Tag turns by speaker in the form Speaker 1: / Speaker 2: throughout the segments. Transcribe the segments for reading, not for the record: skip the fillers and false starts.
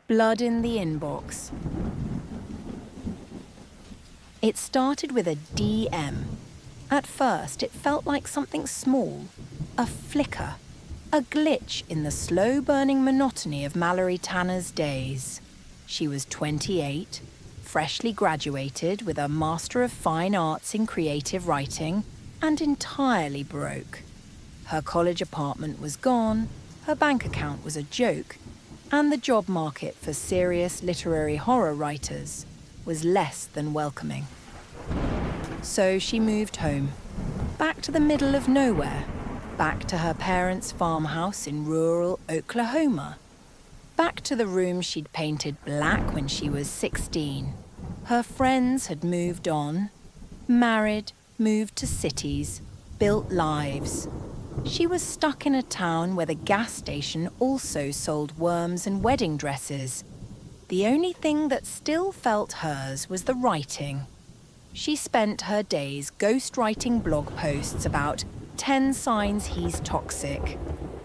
Speaker 1: Blood in the inbox. It started with a DM. At first, it felt like something small, a flicker, a glitch in the slow-burning monotony of Mallory Tanner's days. She was 28, freshly graduated with a Master of Fine Arts in Creative Writing, and entirely broke. Her college apartment was gone, her bank account was a joke, and the job market for serious literary horror writers was less than welcoming. So she moved home, back to the middle of nowhere, back to her parents' farmhouse in rural Oklahoma, back to the room she'd painted black when she was 16. Her friends had moved on, married, moved to cities, built lives. She was stuck in a town where the gas station also sold worms and wedding dresses. The only thing that still felt hers was the writing. She spent her days ghostwriting blog posts about 10 signs he's toxic,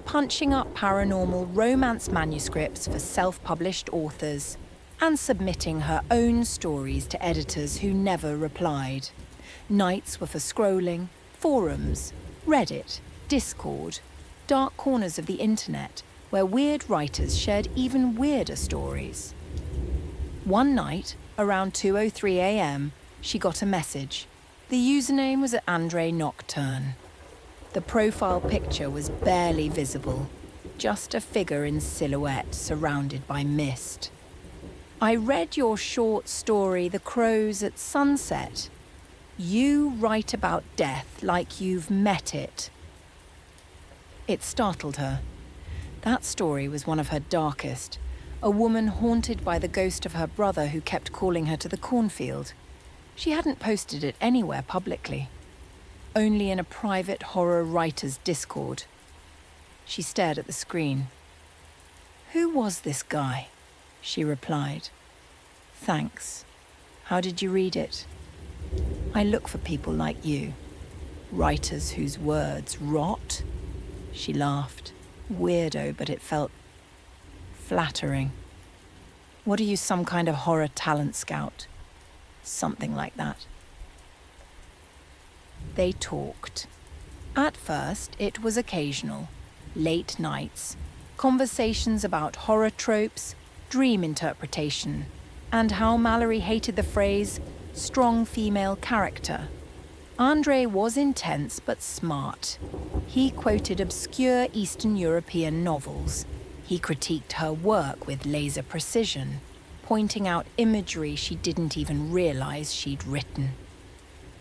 Speaker 1: punching up paranormal romance manuscripts for self-published authors, and submitting her own stories to editors who never replied. Nights were for scrolling, forums, Reddit, Discord, dark corners of the internet where weird writers shared even weirder stories. One night, around 2:03 a.m., she got a message. The username was Dr.Nocturnes. The profile picture was barely visible, just a figure in silhouette surrounded by mist. I read your short story, The Crows at Sunset. You write about death like you've met it. It startled her. That story was one of her darkest, a woman haunted by the ghost of her brother who kept calling her to the cornfield. She hadn't posted it anywhere publicly, only in a private horror writers' Discord. She stared at the screen. "Who was this guy?" she replied. "Thanks. How did you read it?" "I look for people like you, writers whose words rot." She laughed. Weirdo, but it felt flattering. "What are you, some kind of horror talent scout?" "Something like that." They talked. At first, it was occasional, late nights, conversations about horror tropes, dream interpretation, and how Mallory hated the phrase, strong female character. Andre was intense but smart. He quoted obscure Eastern European novels. He critiqued her work with laser precision, pointing out imagery she didn't even realize she'd written.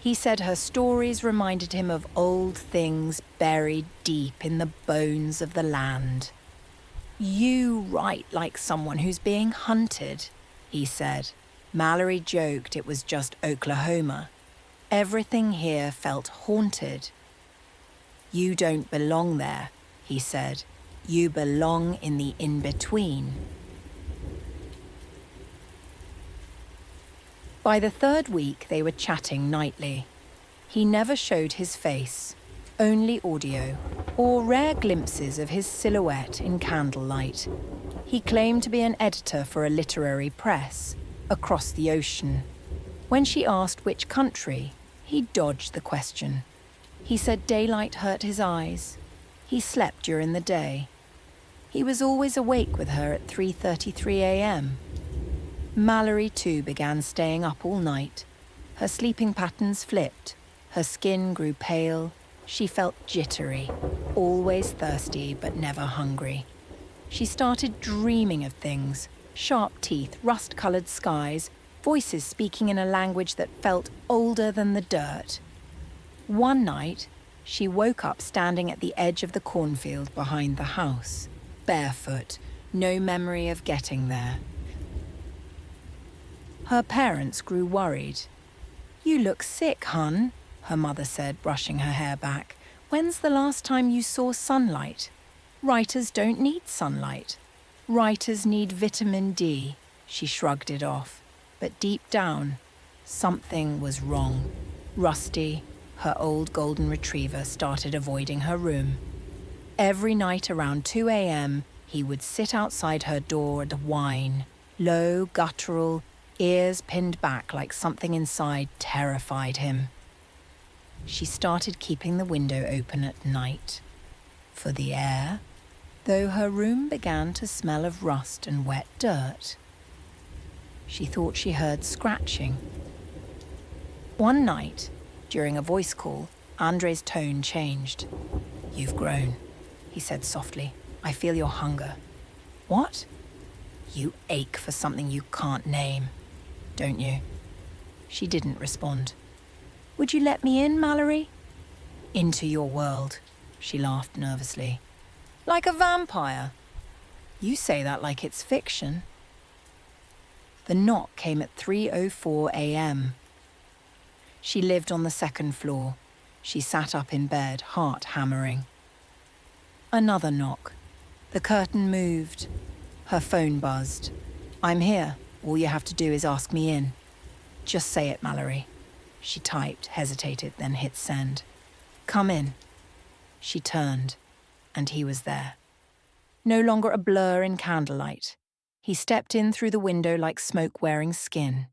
Speaker 1: He said her stories reminded him of old things buried deep in the bones of the land. "You write like someone who's being hunted," he said. Mallory joked it was just Oklahoma. Everything here felt haunted. "You don't belong there," he said. "You belong in the in-between." By the third week, they were chatting nightly. He never showed his face, only audio, or rare glimpses of his silhouette in candlelight. He claimed to be an editor for a literary press across the ocean. When she asked which country, he dodged the question. He said daylight hurt his eyes. He slept during the day. He was always awake with her at 3:33 a.m. Mallory too began staying up all night. Her sleeping patterns flipped. Her skin grew pale. She felt jittery, always thirsty but never hungry. She started dreaming of things, sharp teeth, rust-colored skies, voices speaking in a language that felt older than the dirt. One night, she woke up standing at the edge of the cornfield behind the house, barefoot, no memory of getting there. Her parents grew worried. "You look sick, hun," her mother said, brushing her hair back. "When's the last time you saw sunlight? Writers don't need sunlight. Writers need vitamin D." She shrugged it off. But deep down, something was wrong. Rusty, her old golden retriever, started avoiding her room. Every night around 2 a.m., He would sit outside her door and whine, low, guttural, ears pinned back like something inside terrified him. She started keeping the window open at night for the air, though her room began to smell of rust and wet dirt. She thought she heard scratching. One night, during a voice call, Andre's tone changed. "You've grown," he said softly. "I feel your hunger." "What?" "You ache for something you can't name, don't you?" She didn't respond. "Would you let me in, Mallory?" "Into your world," she laughed nervously. "Like a vampire?" "You say that like it's fiction." The knock came at 3:04 a.m. She lived on the second floor. She sat up in bed, heart hammering. Another knock. The curtain moved. Her phone buzzed. "I'm here. All you have to do is ask me in." "Just say it, Mallory." She typed, hesitated, then hit send. "Come in." She turned, and he was there. No longer a blur in candlelight. He stepped in through the window like smoke-wearing skin.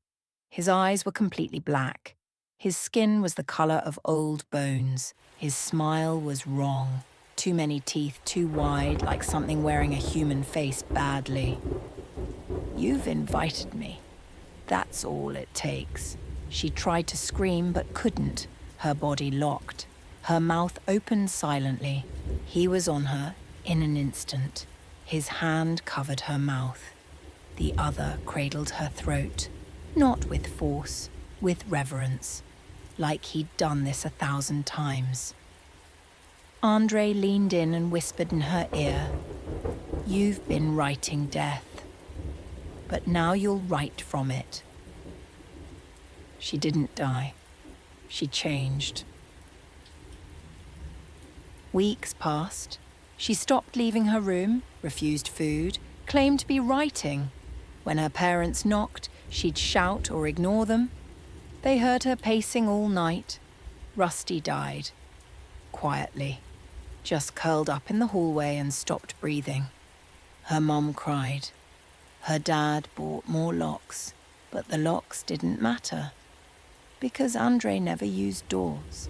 Speaker 1: His eyes were completely black. His skin was the colour of old bones. His smile was wrong. Too many teeth, too wide, like something wearing a human face badly. "You've invited me. That's all it takes." She tried to scream but couldn't. Her body locked. Her mouth opened silently. He was on her in an instant. His hand covered her mouth. The other cradled her throat, not with force, with reverence, like he'd done this 1,000 times. Andre leaned in and whispered in her ear, "You've been writing death, but now you'll write from it." She didn't die. She changed. Weeks passed. She stopped leaving her room, refused food, claimed to be writing. When her parents knocked, she'd shout or ignore them. They heard her pacing all night. Rusty died. Quietly. Just curled up in the hallway and stopped breathing. Her mum cried. Her dad bought more locks, but the locks didn't matter, because Andre never used doors.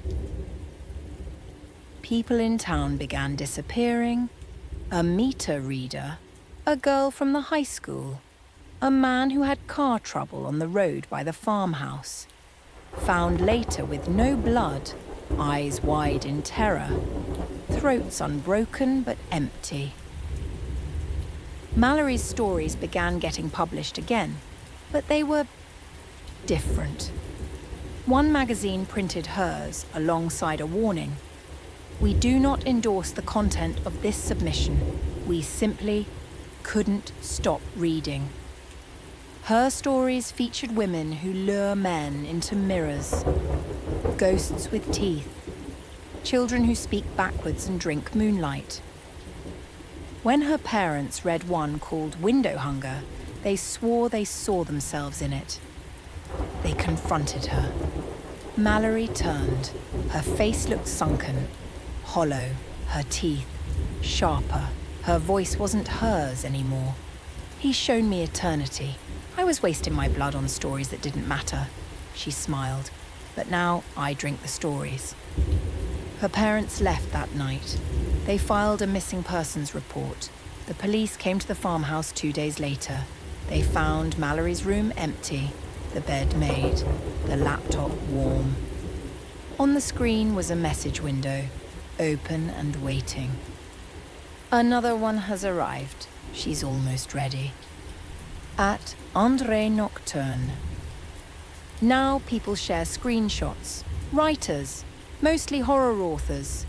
Speaker 1: People in town began disappearing. A meter reader, a girl from the high school, a man who had car trouble on the road by the farmhouse, found later with no blood, eyes wide in terror, throats unbroken but empty. Mallory's stories began getting published again, but they were different. One magazine printed hers alongside a warning. "We do not endorse the content of this submission. We simply couldn't stop reading." Her stories featured women who lure men into mirrors, ghosts with teeth, children who speak backwards and drink moonlight. When her parents read one called Window Hunger, they swore they saw themselves in it. They confronted her. Mallory turned. Her face looked sunken, hollow, her teeth sharper. Her voice wasn't hers anymore. "He's shown me eternity. I was wasting my blood on stories that didn't matter." She smiled. "But now I drink the stories." Her parents left that night. They filed a missing persons report. The police came to the farmhouse 2 days later. They found Mallory's room empty, the bed made, the laptop warm. On the screen was a message window, open and waiting. "Another one has arrived. She's almost ready. At Dr.Nocturnes." Now people share screenshots. Writers, mostly horror authors.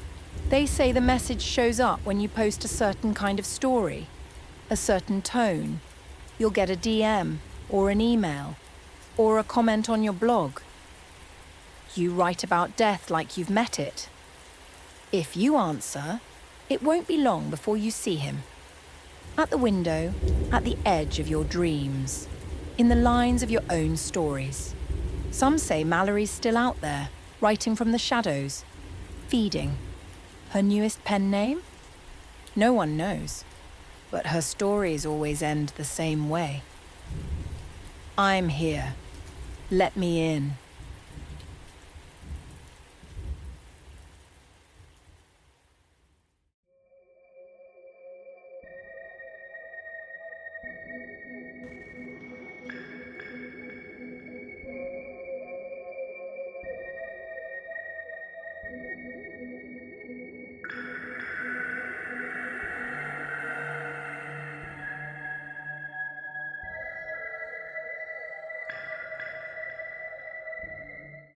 Speaker 1: They say the message shows up when you post a certain kind of story, a certain tone. You'll get a DM or an email or a comment on your blog. You write about death like you've met it. If you answer, it won't be long before you see him. At the window, at the edge of your dreams, in the lines of your own stories. Some say Mallory's still out there, writing from the shadows, feeding. Her newest pen name? No one knows. but her stories always end the same way. I'm here. Let me in.